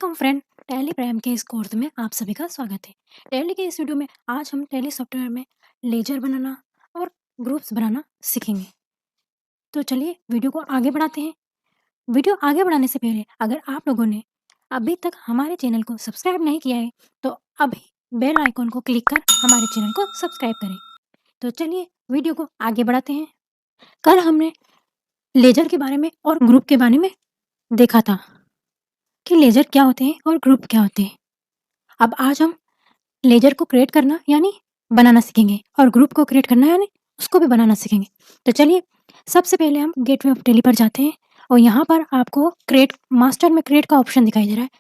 Welcome friend. Tally prime के इस course में आप सभी का स्वागत है। टैली के इस वीडियो में आज हम टैली सॉफ्टवेयर में लेजर बनाना और ग्रुप्स बनाना सीखेंगे। तो चलिए वीडियो को आगे बढ़ाते हैं। वीडियो आगे बढ़ाने से पहले अगर आप लोगों ने अभी तक हमारे चैनल को सब्सक्राइब नहीं किया है तो अभी बेल आइकॉन को क्लिक कर हमारे चैनल को सब्सक्राइब करें। तो चलिए वीडियो को आगे बढ़ाते हैं। कल हमने लेजर के बारे में और ग्रुप के बारे में देखा था कि लेजर क्या होते हैं और ग्रुप क्या होते हैं। अब आज हम लेजर को क्रिएट करना यानी बनाना सीखेंगे और ग्रुप को क्रिएट करना यानी उसको भी बनाना सीखेंगे। तो चलिए सबसे पहले हम गेटवे ऑफ टैली पर जाते हैं और यहाँ पर आपको क्रिएट मास्टर में क्रिएट का ऑप्शन दिखाई दे रहा है।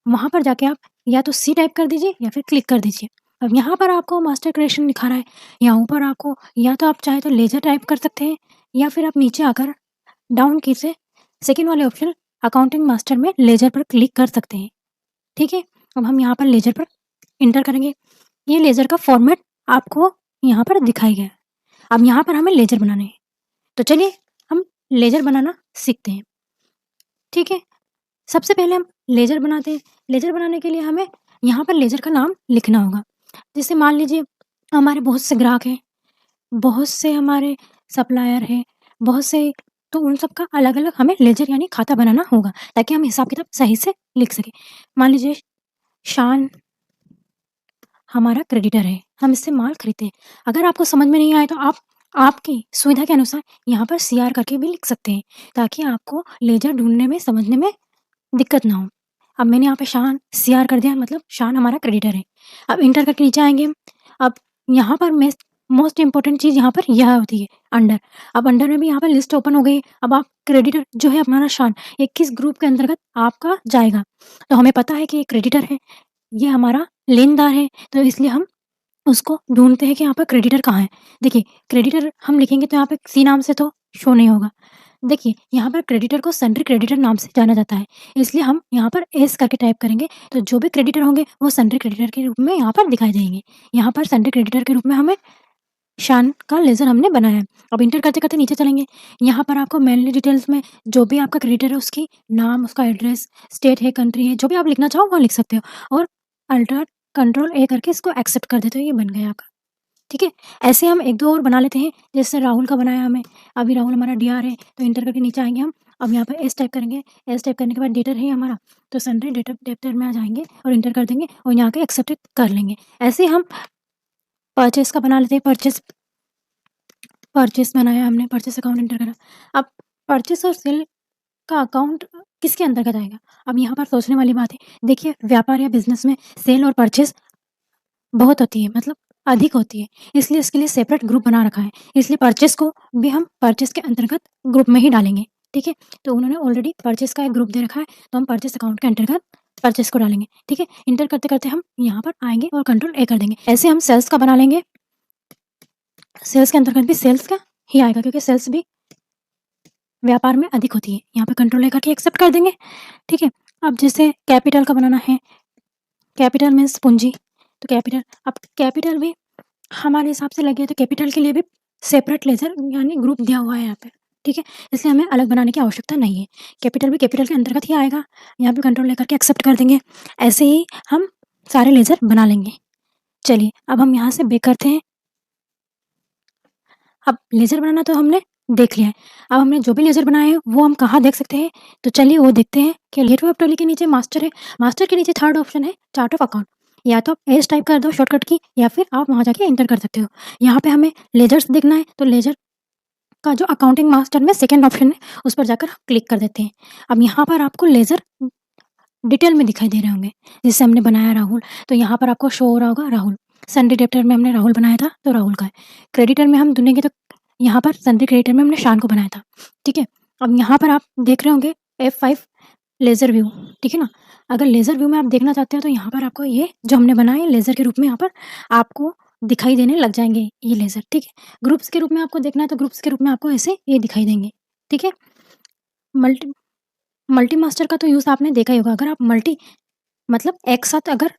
वहाँ पर जाके आप या तो सी टाइप कर दीजिए या फिर क्लिक कर दीजिए। अब यहाँ पर आपको मास्टर क्रिएशन दिखा रहा है। यहाँ ऊपर आपको या तो आप चाहे तो लेजर टाइप कर सकते हैं या फिर आप नीचे आकर डाउन की से सेकेंड वाले ऑप्शन अकाउंटिंग मास्टर में लेजर पर क्लिक कर सकते हैं। ठीक है, अब हम यहाँ पर लेजर पर इंटर करेंगे। ये लेजर का फॉर्मेट आपको यहाँ पर दिखाई गया है। अब यहाँ पर हमें लेजर बनाने हैं। तो चलिए हम लेजर बनाना सीखते हैं। ठीक है, सबसे पहले हम लेजर बनाते हैं। लेजर बनाने के लिए हमें यहाँ पर लेजर का नाम लिखना होगा। जैसे मान लीजिए हमारे बहुत से ग्राहक हैं, बहुत से हमारे सप्लायर हैं, बहुत से, तो उन सब का अलग अलग हमें लेजर यानी खाता बनाना होगा ताकि हम हिसाब किताब सही से लिख सकें। मान लीजिए शान हमारा क्रेडिटर है, हम इससे माल खरीदते हैं। अगर आपको समझ में नहीं आए तो आप आपकी सुविधा के अनुसार यहाँ पर सीआर करके भी लिख सकते हैं ताकि आपको लेजर ढूंढने में समझने में दिक्कत ना हो। अब मैंने यहाँ पे शान सीआर कर दिया, मतलब शान हमारा क्रेडिटर है। अब इंटर करके नीचे आएंगे हम। अब यहाँ पर मोस्ट इंपॉर्टेंट चीज़ यहाँ पर यह होती है अंडर। अब अंडर में भी यहाँ पर लिस्ट ओपन हो गई। अब आप क्रेडिटर जो है हमारा शान ये किस ग्रुप के अंतर्गत आपका जाएगा, तो हमें पता है कि ये क्रेडिटर है, ये हमारा लेनदार है, तो इसलिए हम उसको ढूँढते हैं कि यहाँ पर क्रेडिटर कहाँ है। देखिए क्रेडिटर हम लिखेंगे तो यहाँ पे सी नाम से तो शो नहीं होगा। देखिए यहाँ पर क्रेडिटर को सन्ड्री क्रेडिटर नाम से जाना जाता है, इसलिए हम यहाँ पर एस करके टाइप करेंगे तो जो भी क्रेडिटर होंगे वो सन्ड्री क्रेडिटर के रूप में यहाँ पर दिखाई देंगे। यहाँ पर सन्ड्री क्रेडिटर के रूप में हमें शान का लेजर हमने बनाया है। अब इंटर करते-करते नीचे चलेंगे। यहाँ पर आपको मेनली डिटेल्स में जो भी आपका क्रेडिटर है उसकी नाम, उसका एड्रेस, स्टेट है, कंट्री है, जो भी आप लिखना चाहो वो लिख सकते हो और अल्टर कंट्रोल ए करके इसको एक्सेप्ट कर देते हो, ये बन गया आपका। ठीक है, ऐसे हम 1-2 और बना लेते हैं। जैसे राहुल का बनाया हमें, अभी राहुल हमारा डीआर है तो इंटर करके नीचे आएँगे हम। अब यहाँ पर एस टाइप करेंगे, एस टाइप करने के बाद डेटर है हमारा, तो सन्ड्री डेटर में आ जाएँगे और इंटर कर देंगे और यहाँ के एक्सेप्ट कर लेंगे। ऐसे हम परचेज़ का बना लेते हैं। परचेस बनाया हमने, परचेस अकाउंट एंटर करा। अब परचेस और सेल का अकाउंट किसके अंतर्गत आएगा? अब यहाँ पर सोचने वाली बात है। देखिए व्यापार या बिज़नेस में सेल और परचेस बहुत होती है, मतलब अधिक होती है, इसलिए इसके लिए सेपरेट ग्रुप बना रखा है। इसलिए परचेस को भी हम परचेस के अंतर्गत ग्रुप में ही डालेंगे। ठीक है, तो उन्होंने ऑलरेडी परचेस का एक ग्रुप दे रखा है तो हम परचेस अकाउंट के अंतर्गत परचेस को डालेंगे। ठीक है, इंटर करते-करते हम यहाँ पर आएँगे और कंट्रोल ए कर देंगे। ऐसे हम सेल्स का बना लेंगे। सेल्स के अंतर्गत भी सेल्स का ही आएगा क्योंकि सेल्स भी व्यापार में अधिक होती है। यहाँ पे कंट्रोल ए करके एक्सेप्ट कर देंगे। ठीक है, अब जैसे कैपिटल का बनाना है, कैपिटल मीन्स पूंजी, तो कैपिटल, अब कैपिटल भी हमारे हिसाब से लगे तो कैपिटल के लिए भी सेपरेट लेजर यानी ग्रुप दिया हुआ है यहाँ पे। ठीक है, इसलिए हमें अलग बनाने की आवश्यकता नहीं है। कैपिटल भी कैपिटल के अंतर्गत ही आएगा। यहाँ पे कंट्रोल ए करके एक्सेप्ट कर देंगे। ऐसे ही हम सारे लेजर बना लेंगे। चलिए अब हम यहाँ से बैक करते हैं। अब लेज़र बनाना तो हमने देख लिया है। अब हमने जो भी लेज़र बनाए हैं वो हम कहाँ देख सकते हैं, तो चलिए वो देखते हैं कि गेटवे ऑफ टैली के नीचे मास्टर है, मास्टर के नीचे थर्ड ऑप्शन है चार्ट ऑफ अकाउंट। या तो आप एस टाइप कर दो शॉर्टकट की या फिर आप वहाँ जाके एंटर कर सकते हो। यहाँ पे हमें लेजर्स देखना है तो लेजर का जो अकाउंटिंग मास्टर में सेकंड ऑप्शन है उस पर जाकर क्लिक कर देते हैं। अब यहाँ पर आपको लेज़र डिटेल में दिखाई दे रहे होंगे। जैसे हमने बनाया राहुल, तो यहाँ पर आपको शो हो रहा होगा राहुल। सन्ड्री डेब्टर में हमने राहुल बनाया था तो राहुल का है। क्रेडिटर में हम ढूँढेंगे तो यहाँ पर सन्ड्री क्रेडिटर में हमने शान को बनाया था। ठीक है, अब यहाँ पर आप देख रहे होंगे F5 लेज़र व्यू। ठीक है ना, अगर लेज़र व्यू में आप देखना चाहते हो तो यहाँ पर आपको ये जो हमने बनाया है लेज़र के रूप में यहाँ पर आपको दिखाई देने लग जाएंगे ये लेज़र। ठीक है, ग्रुप्स के रूप में आपको देखना है तो ग्रुप्स के रूप में आपको ऐसे ये दिखाई देंगे। ठीक है, मल्टी मास्टर का तो यूज़ आपने देखा ही होगा। अगर आप मल्टी मतलब एक साथ अगर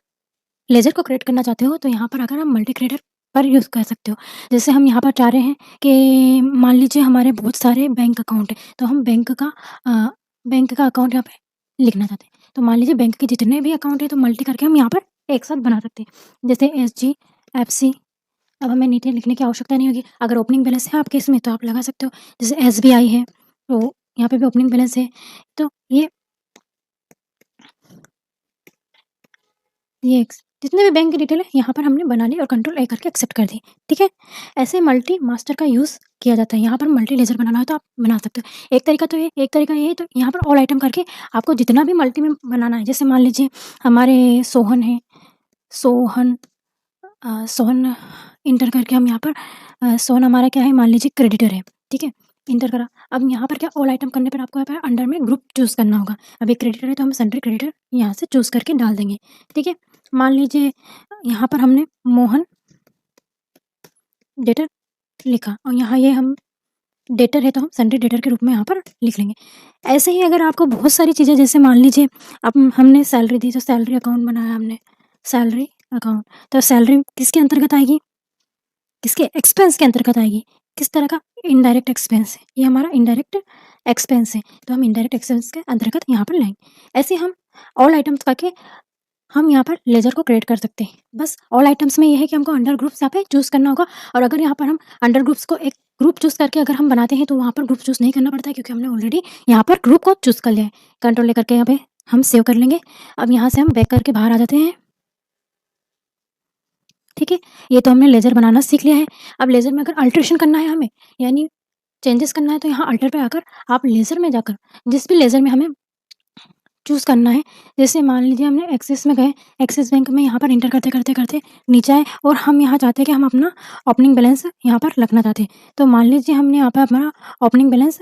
लेज़र को क्रिएट करना चाहते हो तो यहाँ पर अगर आप मल्टी क्रिएटर पर यूज़ कर सकते हो। जैसे हम यहाँ पर चाह रहे हैं कि मान लीजिए हमारे बहुत सारे बैंक अकाउंट है तो हम बैंक का अकाउंट यहाँ पे लिखना चाहते हैं। तो मान लीजिए बैंक के जितने भी अकाउंट है तो मल्टी करके हम यहाँ पर एक साथ बना सकते हैं। जैसे SGFC, अब हमें नीचे लिखने की आवश्यकता नहीं होगी। अगर ओपनिंग बैलेंस है आपके इसमें तो आप लगा सकते हो। जैसे SBI है तो यहाँ पे भी ओपनिंग बैलेंस है, तो ये जितने भी बैंक की डिटेल है यहाँ पर हमने बना ली और Ctrl A करके एक्सेप्ट कर दी। ठीक है, ऐसे मल्टी मास्टर का यूज़ किया जाता है। यहाँ पर मल्टी लेजर बनाना है तो आप बना सकते हो। एक तरीका ये है, तो यहाँ पर ऑल आइटम करके आपको जितना भी मल्टी में बनाना है, जैसे मान लीजिए हमारे सोहन है, सोहन इंटर करके हम यहाँ पर सोहन हमारा क्या है, मान लीजिए क्रेडिटर है। ठीक है, इंटर करा। अब यहाँ पर क्या, ऑल आइटम करने पर आपको यहाँ पर अंडर में ग्रुप चूज़ करना होगा। अब एक क्रेडिटर है तो हम सन्ड्री क्रेडिटर यहाँ से चूज़ करके डाल देंगे। ठीक है, मान लीजिए यहाँ पर हमने मोहन डेटर लिखा और यहाँ ये हम डेटर है तो हम सन्ड्री डेटर के रूप में यहाँ पर लिख लेंगे। ऐसे ही अगर आपको बहुत सारी चीज़ें, जैसे मान लीजिए अब हमने सैलरी दी तो सैलरी अकाउंट बनाया हमने, सैलरी अकाउंट, तो सैलरी किसके अंतर्गत आएगी, किसके एक्सपेंस के अंतर्गत आएगी, किस तरह का, इनडायरेक्ट एक्सपेंस है, ये हमारा इनडायरेक्ट एक्सपेंस है तो हम इनडायरेक्ट एक्सपेंस के अंतर्गत यहाँ पर लाएंगे। ऐसे हम ऑल आइटम्स करके हम यहाँ पर लेजर को क्रिएट कर सकते हैं। बस ऑल आइटम्स में ये है कि हमको अंडर ग्रुप्स यहाँ पे चूज़ करना होगा, और अगर यहाँ पर हम अंडर ग्रुप्स को एक ग्रुप चूज़ करके अगर हम बनाते हैं तो वहाँ पर ग्रुप चूज़ नहीं करना पड़ता है, क्योंकि हमने ऑलरेडी यहाँ पर ग्रुप को चूज़ कर लिया है। Ctrl A करके यहाँ पे हम सेव कर लेंगे। अब यहाँ से हम बैक करके बाहर आ जाते हैं। ठीक है, ये तो हमने लेजर बनाना सीख लिया है। अब लेजर में अगर अल्ट्रेशन करना है हमें, यानी चेंजेस करना है, तो यहाँ अल्टर पे आकर आप लेजर में जाकर जिस भी लेजर में हमें चूज़ करना है, जैसे मान लीजिए हमने एक्सिस में गए, एक्सिस बैंक में यहाँ पर इंटर करते नीचे आए और हम यहाँ चाहते हैं कि हम अपना ओपनिंग बैलेंस यहाँ पर रखना चाहते हैं। तो मान लीजिए हमने यहाँ पर हमारा ओपनिंग बैलेंस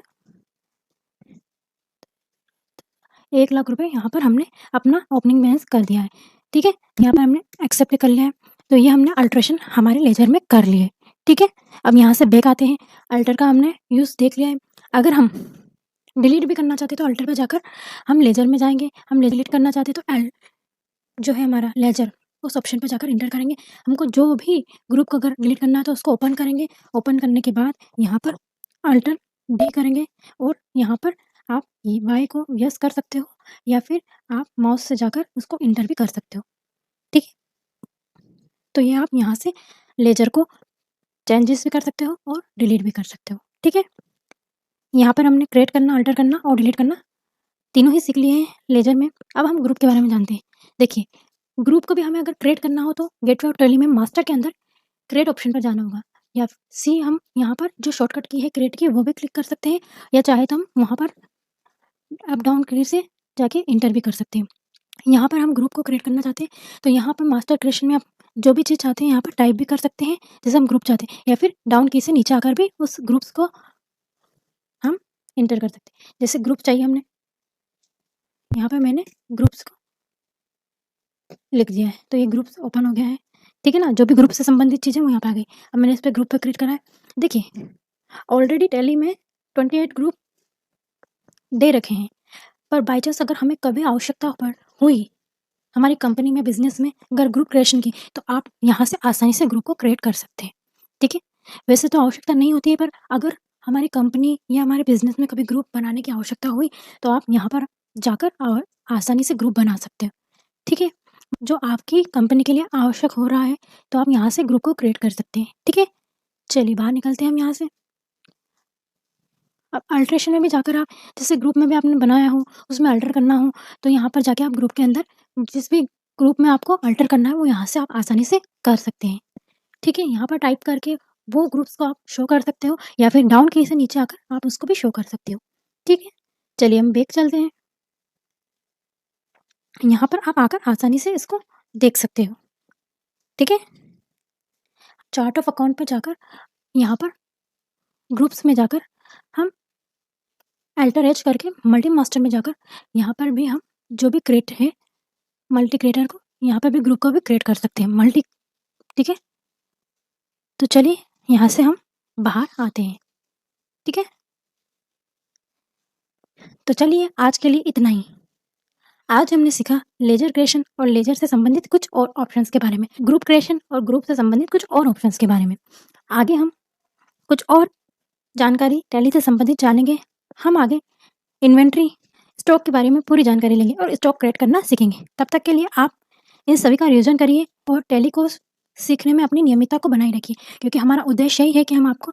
1 लाख रुपए यहाँ पर हमने अपना ओपनिंग बैलेंस कर दिया है। ठीक है, यहाँ पर हमने एक्सेप्ट कर लिया है, तो ये हमने अल्ट्रेशन हमारे लेजर में कर लिए। ठीक है, अब यहाँ से बैक आते हैं। अल्टर का हमने यूज़ देख लिया है। अगर हम डिलीट भी करना चाहते तो अल्टर पे जाकर हम लेजर में जाएंगे। हम डिलीट करना चाहते तो एल जो है हमारा लेजर, उस ऑप्शन पे जाकर इंटर करेंगे। हमको जो भी ग्रुप को अगर डिलीट करना है तो उसको ओपन करेंगे। ओपन करने के बाद यहाँ पर अल्टर डी करेंगे और यहाँ पर आप वाई को यस कर सकते हो, या फिर आप माउस से जाकर उसको इंटर भी कर सकते हो। ठीक है, तो ये आप यहाँ से लेजर को चेंजेस भी कर सकते हो और डिलीट भी कर सकते हो। ठीक है, यहाँ पर हमने क्रिएट करना, अल्टर करना और डिलीट करना तीनों ही सीख लिए हैं लेजर में। अब हम ग्रुप के बारे में जानते हैं। देखिए, ग्रुप को भी हमें अगर क्रिएट करना हो तो गेटवे ऑफ टैली में मास्टर के अंदर क्रिएट ऑप्शन पर जाना होगा, या सी हम यहाँ पर जो शॉर्टकट की है क्रिएट की वो भी क्लिक कर सकते हैं, या चाहे तो हम वहाँ पर अप डाउन की से जाके इंटर भी कर सकते हैं। यहाँ पर हम ग्रुप को क्रिएट करना चाहते हैं तो यहाँ पर मास्टर क्रिएशन में आप जो भी चीज़ चाहते हैं यहाँ पर टाइप भी कर सकते हैं, जैसे हम ग्रुप चाहते हैं, या फिर डाउन की से नीचे आकर भी उस ग्रुप्स को हम इंटर कर सकते हैं। जैसे ग्रुप चाहिए हमने, यहाँ पर मैंने ग्रुप्स को लिख दिया है तो ये ग्रुप्स ओपन हो गया है। ठीक है ना, जो भी ग्रुप से संबंधित चीज़ें वो यहाँ पे आ गई। अब मैंने इस पर ग्रुप पे क्रिएट करा है। देखिए, ऑलरेडी टैली में 28 ग्रुप दे रखे हैं, पर बाई चांस अगर हमें कभी आवश्यकता हुई हमारी कंपनी में, बिजनेस में अगर ग्रुप क्रिएशन की, तो आप यहाँ से आसानी से ग्रुप को क्रिएट कर सकते हैं। ठीक है, वैसे तो आवश्यकता नहीं होती है, पर अगर हमारी कंपनी या हमारे बिजनेस में कभी ग्रुप बनाने की आवश्यकता हुई तो आप यहाँ पर जाकर आसानी से ग्रुप बना सकते हो। ठीक है, जो आपकी कंपनी के लिए आवश्यक हो रहा है तो आप यहाँ से ग्रुप को क्रिएट कर सकते हैं। ठीक है, चलिए बाहर निकलते हैं हम यहाँ से। अब अल्ट्रेशन में भी जाकर आप, जैसे ग्रुप में भी आपने बनाया हो उसमें अल्टर करना हो तो यहाँ पर जाके आप ग्रुप के अंदर जिस भी ग्रुप में आपको अल्टर करना है वो यहाँ से आप आसानी से कर सकते हैं। ठीक है, यहाँ पर टाइप करके वो ग्रुप्स को आप शो कर सकते हो, या फिर डाउन की से नीचे आकर आप उसको भी शो कर सकते हो। ठीक है, चलिए हम बैक चलते हैं। यहाँ पर आप आकर आसानी से इसको देख सकते हो। ठीक है, चार्ट ऑफ अकाउंट पे जाकर यहाँ पर ग्रुप्स में जाकर हम अल्टर एच करके मल्टी मास्टर में जाकर यहाँ पर भी हम जो भी क्रिएट है मल्टी क्रिएटर को, यहाँ पर भी ग्रुप को भी क्रिएट कर सकते हैं मल्टी। ठीक है, तो चलिए यहाँ से हम बाहर आते हैं। ठीक है, तो चलिए आज के लिए इतना ही। आज हमने सीखा लेजर क्रिएशन और लेजर से संबंधित कुछ और ऑप्शंस के बारे में, ग्रुप क्रिएशन और ग्रुप से संबंधित कुछ और ऑप्शंस के बारे में। आगे हम कुछ और जानकारी टैली से संबंधित जानेंगे। हम आगे इन्वेंट्री स्टॉक के बारे में पूरी जानकारी लेंगे और स्टॉक क्रिएट करना सीखेंगे। तब तक के लिए आप इन सभी का रिवीजन करिए और टैली को सीखने में अपनी नियमितता को बनाए रखिए, क्योंकि हमारा उद्देश्य यही है कि हम आपको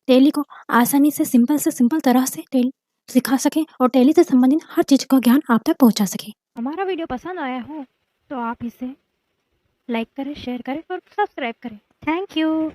टैली को आसानी से सिंपल तरह से टैली सिखा सकें और टैली से संबंधित हर चीज़ का ज्ञान आप तक पहुंचा सकें। हमारा वीडियो पसंद आया हो तो आप इसे लाइक करें, शेयर करें और सब्सक्राइब करें। Thank you.